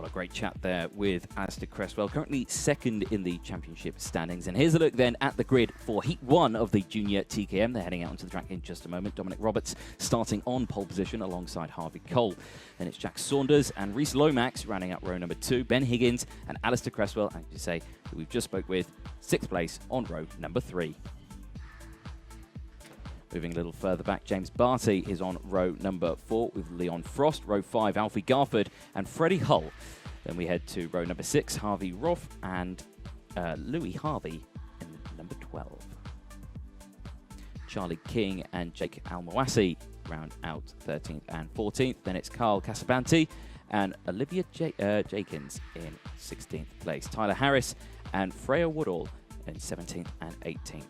a great chat there with Alistair Cresswell, currently second in the championship standings. And here's a look then at the grid for Heat 1 of the Junior TKM. They're heading out onto the track in just a moment. Dominic Roberts starting on pole position alongside Harvey Cole. Then it's Jack Saunders and Reese Lomax rounding out row number 2. Ben Higgins and Alistair Cresswell, I have to say, who we've just spoke with, 6th place on row number 3. Moving a little further back, James Barty is on row number 4 with Leon Frost. Row 5, Alfie Garford and Freddie Hull. Then we head to row number 6, Harvey Roth and Louis Harvey in number 12. Charlie King and Jake Almoassi round out 13th and 14th. Then it's Carl Casabanti and Olivia Jakins in 16th place. Tyler Harris and Freya Woodall in 17th and 18th.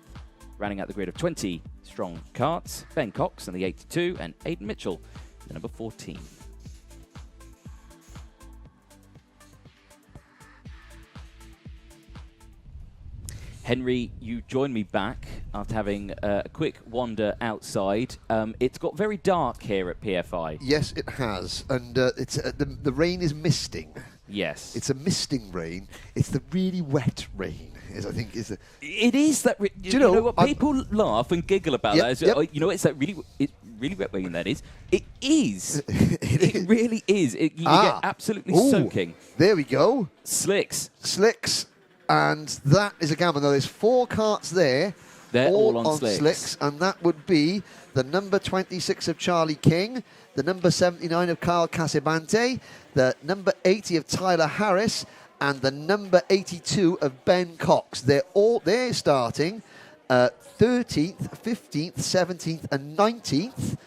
Rounding out the grid of 20 strong karts, Ben Cox in the 82 and Aidan Mitchell, the number 14. Henry, you join me back after having a quick wander outside. It's got very dark here at PFI. Yes, it has, and it's the rain is misting. Yes, it's a misting rain. It's the really wet rain. I think is. It is that. Do you know what? People laugh and giggle about that. You know, it's that really wet rain. That is. It is. It really is. You get absolutely soaking. There we go. Slicks. And that is a gamble. Now, there's 4 karts there. They're all on slicks. And that would be the number 26 of Charlie King, the number 79 of Carl Casabante, the number 80 of Tyler Harris, and the number 82 of Ben Cox. They're starting 13th, 15th, 17th, and 19th.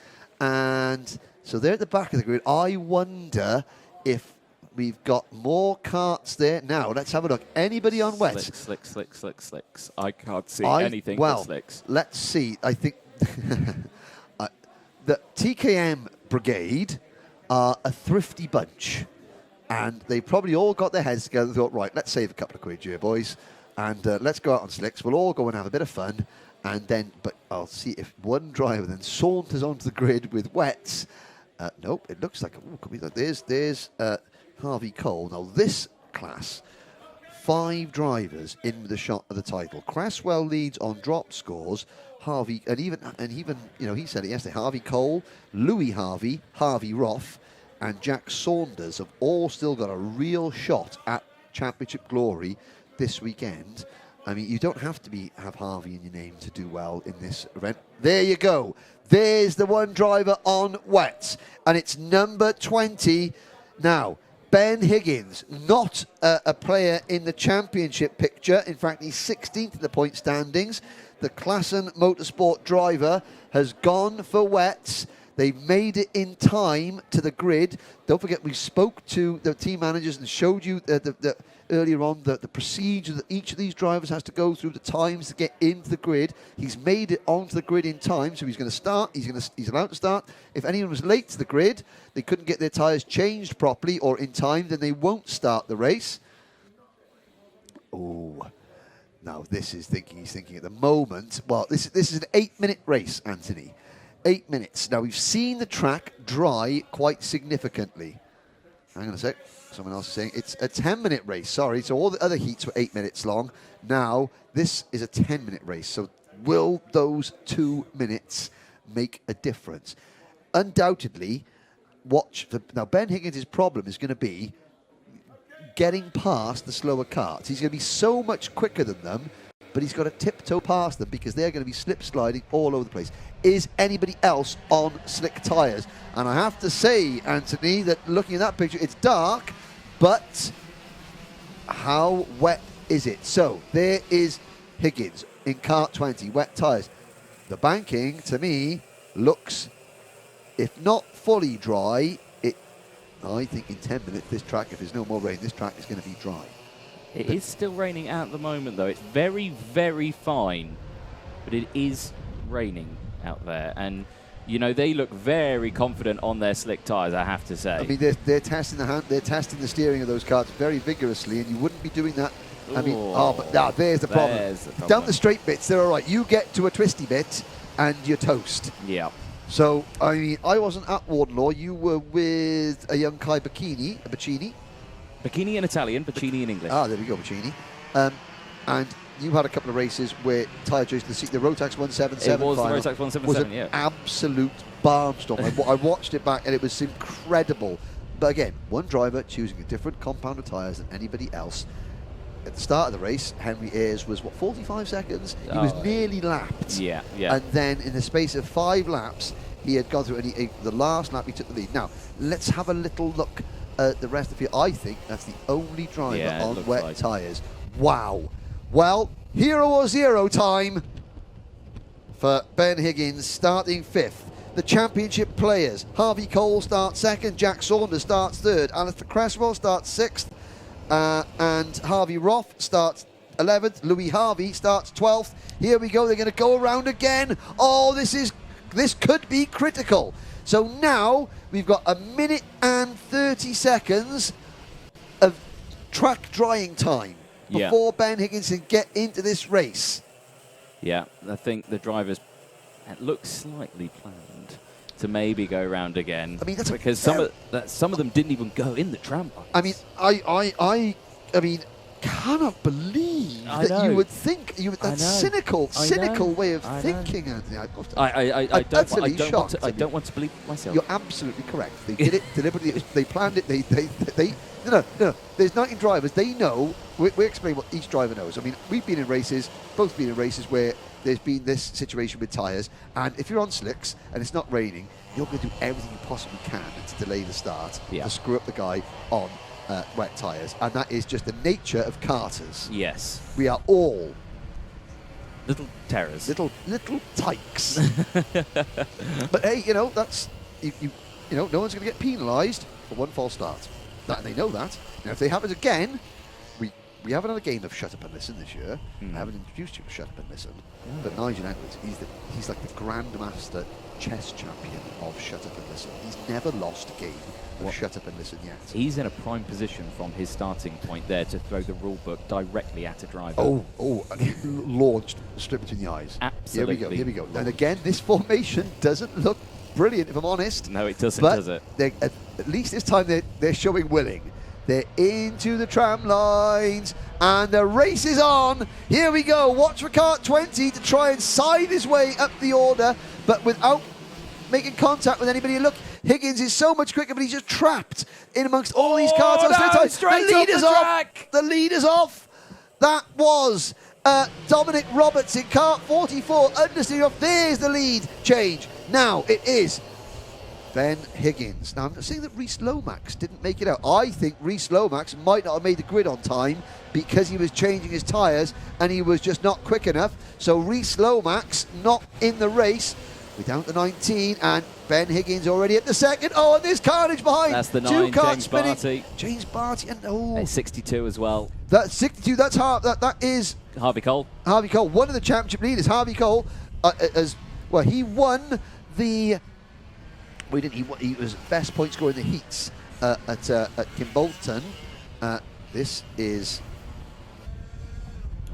And so they're at the back of the grid. I wonder if we've got more karts there. Now, let's have a look. Anybody on WETS? Slicks. I can't see anything but slicks. Let's see. I think the TKM brigade are a thrifty bunch. And they probably all got their heads together and thought, right, let's save a couple of quid here, boys. And let's go out on slicks. We'll all go and have a bit of fun. And then, but I'll see if one driver then saunters onto the grid with WETS. Nope, it looks like, could be that. There's Harvey Cole. Now, this class, 5 drivers in the shot of the title. Cresswell leads on drop scores. Harvey, and even he said it yesterday, Harvey Cole, Louis Harvey, Harvey Roth, and Jack Saunders have all still got a real shot at championship glory this weekend. I mean, you don't have to have Harvey in your name to do well in this event. There you go. There's the one driver on WETS, and it's number 20. Now, Ben Higgins, not a player in the championship picture. In fact, he's 16th in the point standings. The Klassen Motorsport driver has gone for WETS. They've made it in time to the grid. Don't forget, we spoke to the team managers and showed you earlier on the procedure that each of these drivers has to go through, the times to get into the grid. He's made it onto the grid in time, so he's going to start. He's allowed to start. If anyone was late to the grid, they couldn't get their tyres changed properly or in time, then they won't start the race. Oh, now this is he's thinking at the moment. Well, this is an 8-minute race, Anthony. 8 minutes. Now, we've seen the track dry quite significantly. Hang on a sec. Someone else is saying it's a 10-minute race. Sorry. So all the other heats were 8 minutes long. Now, this is a 10-minute race. So will those 2 minutes make a difference? Undoubtedly, now, Ben Higgins' problem is going to be getting past the slower karts. He's going to be so much quicker than them, but he's got to tiptoe past them because they're going to be slip sliding all over the place. Is anybody else on slick tyres? And I have to say, Anthony, that looking at that picture, it's dark, but how wet is it? So there is Higgins in kart 20, wet tyres. The banking, to me, looks, if not fully dry, I think in 10 minutes, this track, if there's no more rain, this track is going to be dry. It is still raining at the moment, though. It's very, very fine, but it is raining out there. And, they look very confident on their slick tyres, I have to say. I mean, they're testing the steering of those karts very vigorously, and you wouldn't be doing that. I mean, but there's the problem. Down the straight bits, they're all right. You get to a twisty bit, and you're toast. Yeah. So, I mean, I wasn't at Wardenlaw. You were with a young Kai Bacchini. Bikini in Italian, Bacini in English. Ah, there we go, Bacini. And you had a couple of races where tyre choice, the Rotax 177 It was final the Rotax 177, was an yeah. absolute barnstorm. I watched it back and it was incredible. But again, one driver choosing a different compound of tyres than anybody else. At the start of the race, Henry Ayres was, 45 seconds? He was nearly lapped. Yeah, yeah. And then in the space of 5 laps, he had gone through, and the last lap he took the lead. Now, let's have a little look at the rest of the field. I think that's the only driver on wet tyres. Wow. Well, 0 or 0 time for Ben Higgins, starting 5th. The championship players, Harvey Cole starts 2nd, Jack Saunders starts 3rd, Alistair Cresswell starts 6th, and Harvey Roth starts 11th, Louis Harvey starts 12th. Here we go, they're going to go around again. Oh, this could be critical. So now we've got 1 minute and 30 seconds of track drying time before Ben Higgins can get into this race. Yeah, I think the drivers, it looks slightly planned to maybe go around again. I mean, that's because some of them didn't even go in the tram lines. I mean, I mean, cannot believe that you would think that cynical way of thinking, Anthony. I don't want to believe myself. You're absolutely correct. They did it deliberately. They planned it. They no. There's 19 drivers. They know. We explain what each driver knows. I mean, we've been in races, both been in races where there's been this situation with tyres, and if you're on slicks and it's not raining, you're going to do everything you possibly can to delay the start, to screw up the guy on wet tyres, and that is just the nature of karters. Yes. We are all little terrors. Little tykes. But hey, that's no one's going to get penalised for one false start. They know that. Now, if they happen again, we have another game of Shut Up and Listen this year. I haven't introduced you to Shut Up and Listen, but Nigel Edwards, he's like the grandmaster chess champion of Shut Up and Listen. He's never lost a game of Shut Up and Listen yet. He's in a prime position from his starting point there to throw the rule book directly at a driver. Oh, and he launched straight between the eyes. Absolutely. Here we go. And again, this formation doesn't look brilliant, if I'm honest. No, it doesn't, but does it? At least this time they're showing willing. They're into the tram lines, and the race is on. Here we go. Watch for Kart 20 to try and side his way up the order, but without making contact with anybody. Look, Higgins is so much quicker, but he's just trapped in amongst all these cars. Straight the leader's off. The leader's off. That was Dominic Roberts in Kart 44. Understeer off. There's the lead change. Now it is Ben Higgins. Now, I'm not saying that Reece Lomax didn't make it out. I think Reece Lomax might not have made the grid on time because he was changing his tyres and he was just not quick enough. So Reece Lomax not in the race. We're down to 19 and Ben Higgins already at the second. Oh, and there's carnage behind. That's the 9, James Barty. James Barty, and 62 as well. That's 62. That's that is Harvey Cole. Harvey Cole, one of the championship leaders. Harvey Cole, as well, he won the. He was best point scorer in the heats at Kimbolton. This is.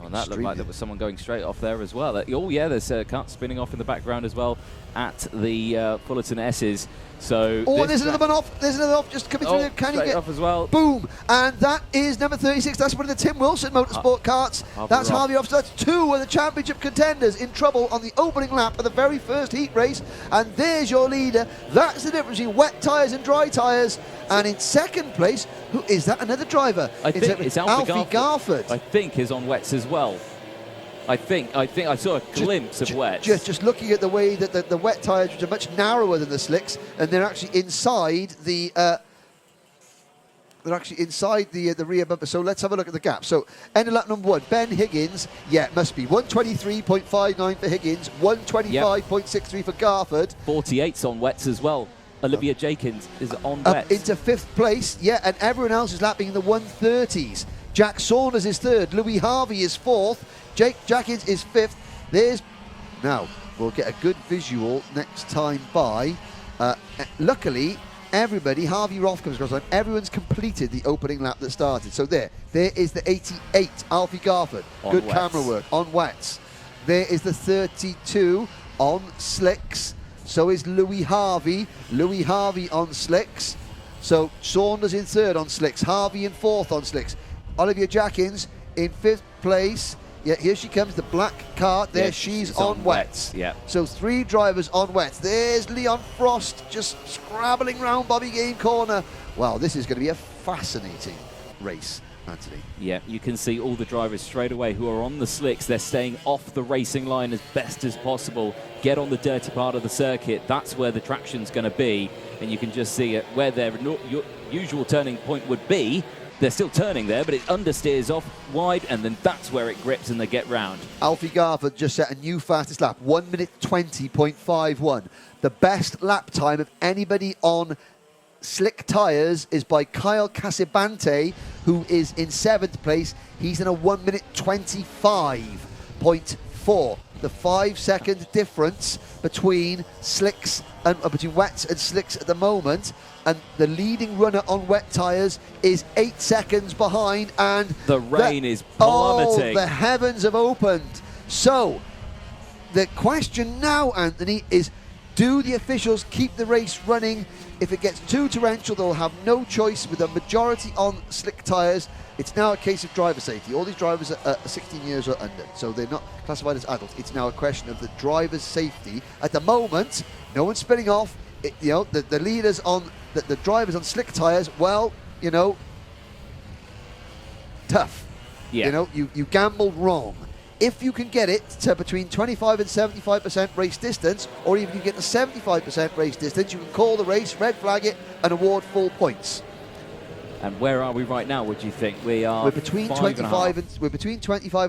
Oh, that looked like there was someone going straight off there as well. Oh yeah, there's a Kart spinning off in the background as well at the Fullerton S's. So there's another one off. There's another off just coming through. Can he get off as well? Boom! And that is number 36. That's one of the Tim Wilson Motorsport karts. That's Harvey Roth. So that's 2 of the championship contenders in trouble on the opening lap of the very first heat race. And there's your leader. That's the difference between wet tyres and dry tyres. And in second place, who is that? Another driver? I think it's Alfie Garford. I think is on wets as well. I think I saw a glimpse of wets. Just looking at the way that the wet tyres, which are much narrower than the slicks, and they're actually inside the rear bumper. So let's have a look at the gap. So end of lap number 1, Ben Higgins. Yeah, it must be 123.59 for Higgins, 125.63 for Garford. 48's on wets as well. Olivia Jenkins is on wets. Into 5th place, yeah, and everyone else is lapping in the 130s. Jack Saunders is 3rd, Louis Harvey is 4th, Jake Jackins is 5th. Now, we'll get a good visual next time by. Luckily, everybody, Harvey Roth comes across, and everyone's completed the opening lap that started. So there is the 88, Alfie Garford. Good wets. Camera work on wets. There is the 32 on slicks. So is Louis Harvey. Louis Harvey on slicks. So Saunders in third on slicks, Harvey in fourth on slicks, Olivia Jackins in fifth place. Yeah, here she comes, the black cart there. Yeah, she's on wets. Yeah. So 3 drivers on wets. There's Leon Frost just scrabbling round Bobby Game corner. Wow, this is going to be a fascinating race, Anthony. Yeah, you can see all the drivers straight away who are on the slicks. They're staying off the racing line as best as possible. Get on the dirty part of the circuit. That's where the traction's going to be. And you can just see it where their usual turning point would be. They're still turning there, but it understeers off wide, and then that's where it grips and they get round. Alfie Garford just set a new fastest lap, 1 minute 20.51. The best lap time of anybody on slick tyres is by Kyle Casabante, who is in 7th place. He's in a 1 minute 25.4. The 5-second difference between slicks and between wets and slicks at the moment, and the leading runner on wet tyres is 8 seconds behind, and the rain is plummeting. Oh, the heavens have opened. So the question now, Anthony, is do the officials keep the race running? If it gets too torrential, they'll have no choice. With a majority on slick tyres, it's now a case of driver safety. All these drivers are 16 years or under, so they're not classified as adults. It's now a question of the driver's safety. At the moment, no one's spinning off. The leaders on the drivers on slick tyres, well, tough. Yeah. You gambled wrong. If you can get it to between 25 and 75% race distance, or even you get to 75% race distance, you can call the race, red flag it, and award full points. And where are we right now? What do you think? We're between 25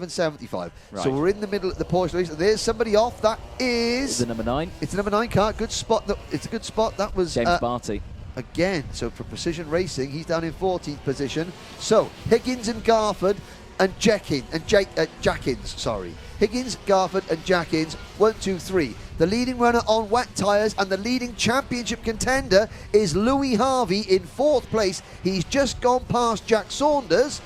and 75. Right. So we're in the middle of the Porsche race. There's somebody off. That is the number 9. It's the number 9 car. Good spot. It's a good spot. That was James Barty. Again, so for Precision Racing, he's down in 14th position. So Higgins and Garford and Jackins, Higgins, Garford and Jackins, 1, 2, 3. The leading runner on wet tyres and the leading championship contender is Louis Harvey in 4th place. He's just gone past Jack Saunders.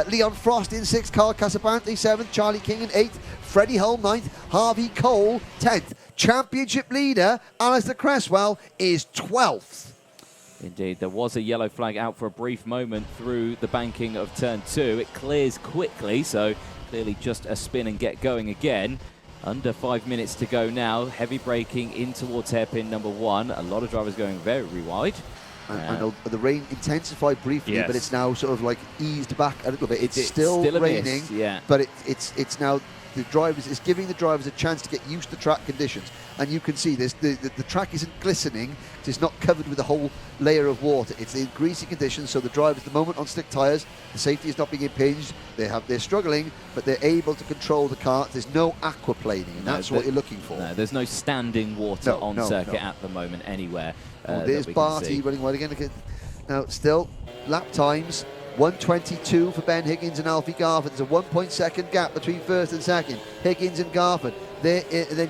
Leon Frost in 6th, Carl Casabante 7th, Charlie King in 8th, Freddie Hull 9th, Harvey Cole 10th. Championship leader, Alistair Cresswell, is 12th. Indeed, there was a yellow flag out for a brief moment through the banking of turn 2. It clears quickly, so clearly just a spin and get going again. Under 5 minutes to go now. Heavy braking in towards hairpin number 1. A lot of drivers going very wide. I know the rain intensified briefly, yes, but it's now sort of like eased back a little bit. It's still raining, but it's now the drivers is giving the drivers a chance to get used to track conditions. And you can see this: the track isn't glistening; it's not covered with a whole layer of water. It's in greasy conditions, so the drivers, at the moment on slick tyres, the safety is not being impinged. They're struggling, but they're able to control the cart. There's no aquaplaning, and that's what you're looking for. No, there's no standing water on circuit at the moment anywhere. There's Barty running wide again. Now, still lap times. 1:22 for Ben Higgins and Alfie Garford. There's a 1.2 gap between first and second. Higgins and Garford. Then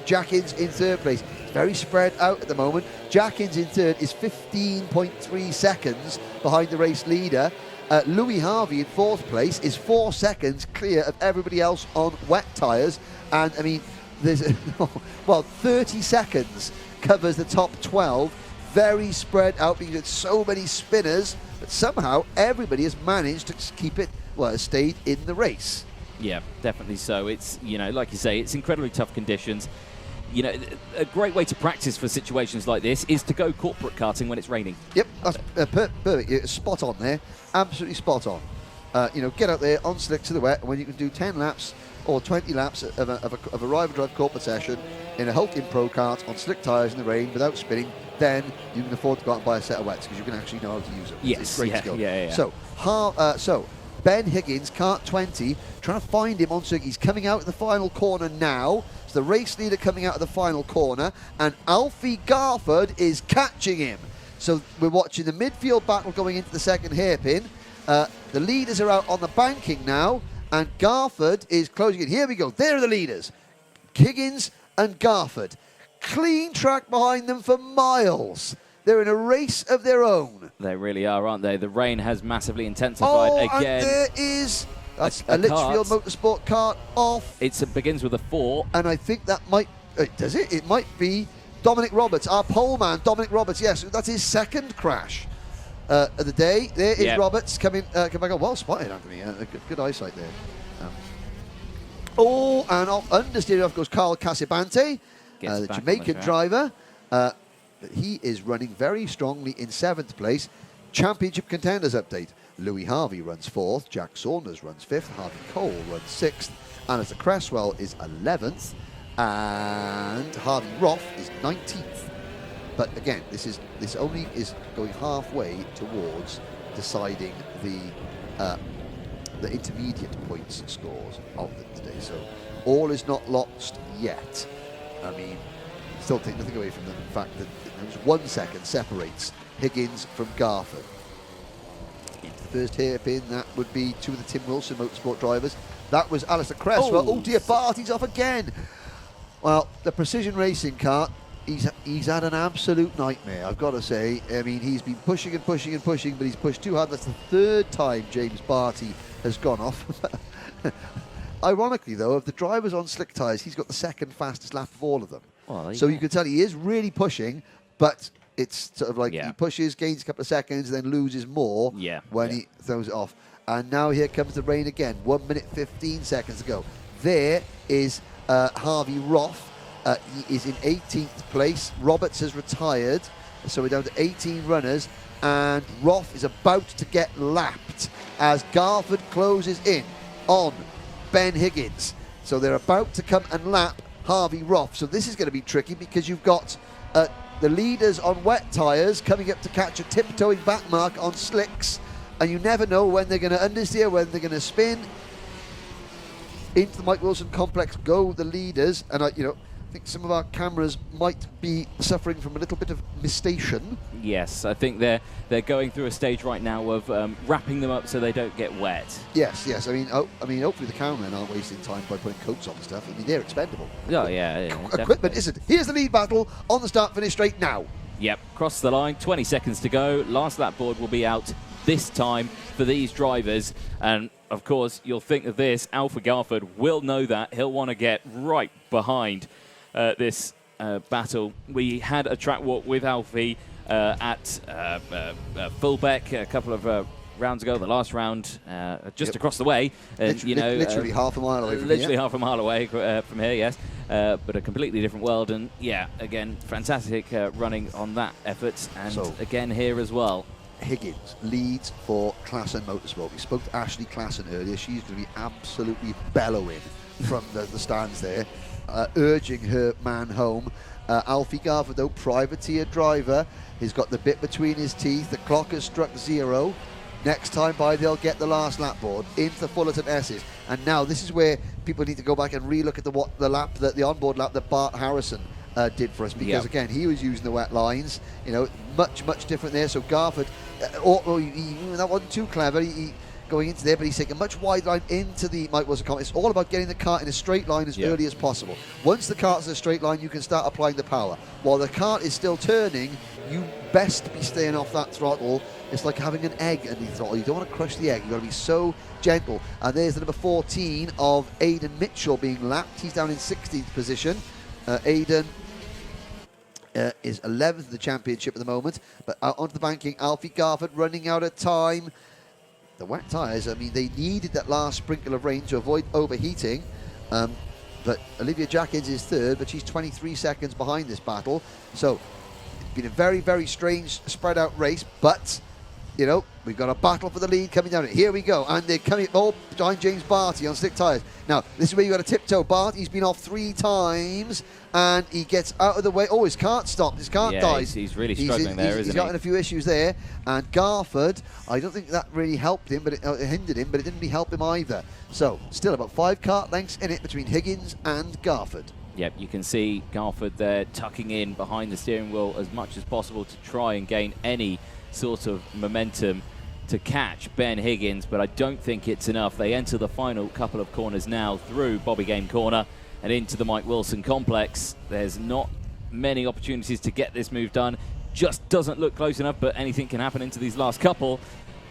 Jackins in 3rd place. It's very spread out at the moment. Jackins in 3rd is 15.3 seconds behind the race leader. Louis Harvey in 4th place is 4 seconds clear of everybody else on wet tyres. And I mean, there's 30 seconds covers the top 12. Very spread out because it's so many spinners. But somehow everybody has managed to keep it, stayed in the race. Yeah, definitely so. It's, like you say, it's incredibly tough conditions. A great way to practice for situations like this is to go corporate karting when it's raining. Yep, that's perfect. Spot on there. Absolutely spot on. Get out there on slick to the wet, and when you can do 10 laps or 20 laps of a rival drive corporate session in a Hulk-in Pro kart on slick tyres in the rain without spinning, then you can afford to go out and buy a set of wets because you can actually know how to use them. Yes, it's great skill. Yeah. So Ben Higgins, kart 20, trying to find him on circuit. He's coming out in the final corner now. It's the race leader coming out of the final corner, and Alfie Garford is catching him. So we're watching the midfield battle going into the second hairpin. The leaders are out on the banking now, and Garford is closing in. Here we go. There are the leaders. Higgins and Garford. Clean track behind them for miles. They're in a race of their own. They really are, aren't they? The rain has massively intensified again. And there is a Litchfield Motorsport kart off. It begins with a 4. And I think that might... does it? It might be Dominic Roberts, our pole man, Dominic Roberts. Yes, that's his second crash. of the day. There is Yep. Roberts coming back on. Well spotted, Anthony. Good eyesight there. And understeer off goes Carl Casabante, Gets the back on Jamaican the track. driver. He is running very strongly in 7th place. Championship contenders update. Louis Harvey runs 4th. Jack Saunders runs 5th. Harvey Cole runs 6th. Alistair Cresswell is 11th. And Harvey Roth is 19th. But again, this only is going halfway towards deciding the intermediate points scores of today. So all is not lost yet. I mean, still take nothing away from the fact that there's 1 second separates Higgins from Garford. Into the first hairpin, that would be 2 of the Tim Wilson Motorsport drivers. That was Alistair Cresswell. Oh dear, Barty's off again. Well, the precision racing kart, he's had an absolute nightmare, I've got to say. I mean, he's been pushing and pushing and pushing, but he's pushed too hard. That's the 3rd time James Barty has gone off. Ironically, though, of the drivers on slick tyres, he's got the 2nd fastest lap of all of them. Well, so you can tell he is really pushing, but it's sort of like he pushes, gains a couple of seconds, then loses more when he throws it off. And now here comes the rain again. 1 minute 15 seconds to go. There is Harvey Roth. He is in 18th place. Roberts has retired, so we're down to 18 runners, and Roth is about to get lapped as Garford closes in on Ben Higgins. So they're about to come and lap Harvey Roth. So this is going to be tricky because you've got the leaders on wet tyres coming up to catch a tiptoeing back mark on slicks, and you never know when they're going to understeer, when they're going to spin. Into the Mike Wilson complex go the leaders, and I think some of our cameras might be suffering from a little bit of mistation. Yes, I think they're going through a stage right now of wrapping them up so they don't get wet. Yes. I mean, hopefully the cameramen aren't wasting time by putting coats on and stuff. I mean, they're expendable. Oh yeah, equipment isn't. Here's the lead battle on the start-finish straight now. Yep, cross the line. 20 seconds to go. Last lap board will be out this time for these drivers, and of course you'll think of this. Alfie Garford will know that. He'll want to get right behind this battle. We had a track walk with Alfie at Fullbeck a couple of rounds ago, the last round just across the way. Literally half a mile away from here. Literally half a mile away from here, yes. But a completely different world. And yeah, again, fantastic running on that effort. And so, again here as well. Higgins leads for Klassen Motorsport. We spoke to Ashley Klassen earlier. She's going to be absolutely bellowing from the stands there, urging her man home. Alfie Garford, though, privateer driver, he's got the bit between his teeth. The clock has struck 0. Next time by, they'll get the last lap board into the Fullerton S's. And now this is where people need to go back and relook at the onboard lap that Bart Harrison did for us, because again, he was using the wet lines. Much different there. So Garford, that wasn't too clever. He going into there, but he's taking a much wide line into the Mike Wilson Comet. It's all about getting the kart in a straight line as early as possible. Once the kart's in a straight line, you can start applying the power. While the kart is still turning, you best be staying off that throttle. It's like having an egg under the throttle. You don't want to crush the egg. You've got to be so gentle. And there's the number 14 of Aidan Mitchell being lapped. He's down in 16th position. Aidan is 11th in the championship at the moment. But out onto the banking, Alfie Garford running out of time. The wet tyres, I mean, they needed that last sprinkle of rain to avoid overheating. But Olivia Jackins is 3rd, but she's 23 seconds behind this battle. So it's been a very, very strange spread out race, but we've got a battle for the lead coming down. Here we go, and they're coming all behind James Barty on slick tyres. Now, this is where you've got to tiptoe. Barty's been off 3 times, and he gets out of the way. Oh, his kart stopped. His kart dies. He's really struggling there, isn't he? He's got a few issues there. And Garford, I don't think that really helped him, but it hindered him, but it didn't really help him either. So, still about 5 kart lengths in it between Higgins and Garford. Yep, you can see Garford there tucking in behind the steering wheel as much as possible to try and gain any sort of momentum to catch Ben Higgins, but I don't think it's enough. They enter the final couple of corners now through Bobby Game Corner and into the Mike Wilson complex. There's not many opportunities to get this move done. Just doesn't look close enough, but anything can happen into these last couple.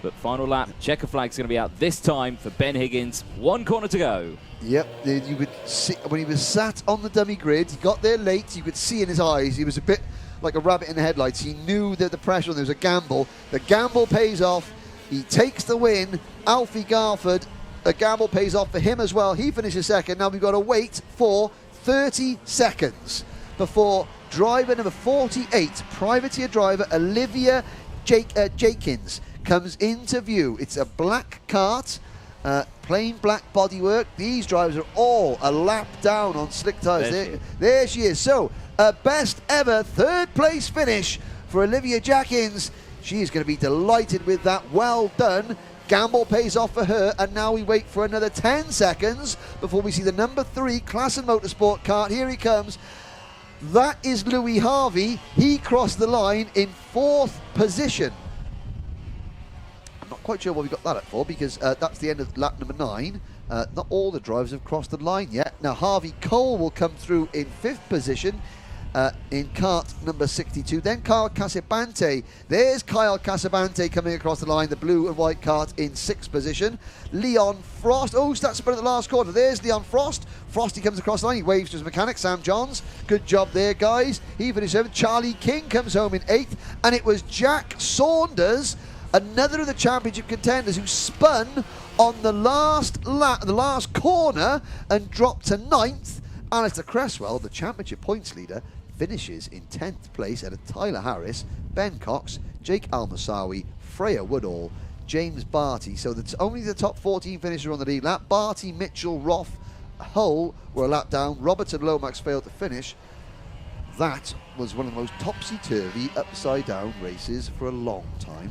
But final lap, checker flag's going to be out this time for Ben Higgins. 1 corner to go. Yep, you could see when he was sat on the dummy grid, he got there late, you could see in his eyes he was a bit like a rabbit in the headlights. He knew that the pressure, there was a gamble. The gamble pays off. He takes the win. Alfie Garford, the gamble pays off for him as well. He finishes second. Now we've got to wait for 30 seconds before driver number 48, privateer driver Olivia Jakins, comes into view. It's a black kart, plain black bodywork. These drivers are all a lap down on slick tyres. There she is. So, a best ever third place finish for Olivia Jakins. She is going to be delighted with that. Well done. Gamble pays off for her, and now we wait for another 10 seconds before we see the number 3 Class and Motorsport kart. Here he comes. That is Louis Harvey. He crossed the line in 4th position. I'm not quite sure what we got that up for, because that's the end of lap number 9. Not all the drivers have crossed the line yet. Now Harvey Cole will come through in 5th position. In kart number 62. Then Kyle Casabante. There's Kyle Casabante coming across the line, the blue and white kart in 6th position. Leon Frost. Oh, that's about at the last corner. There's Leon Frost. Frosty comes across the line. He waves to his mechanic, Sam Johns. Good job there, guys. He finished 7th. Charlie King comes home in 8th. And it was Jack Saunders, another of the championship contenders, who spun on the last lap, the last corner, and dropped to 9th. Alistair Cresswell, the championship points leader, finishes in 10th place at Tyler Harris, Ben Cox, Jake Almasawi, Freya Woodall, James Barty. So that's only the top 14 finishers on the lead lap. Barty, Mitchell, Roth, Hull were a lap down. Roberts and Lomax failed to finish. That was one of the most topsy-turvy, upside-down races for a long time.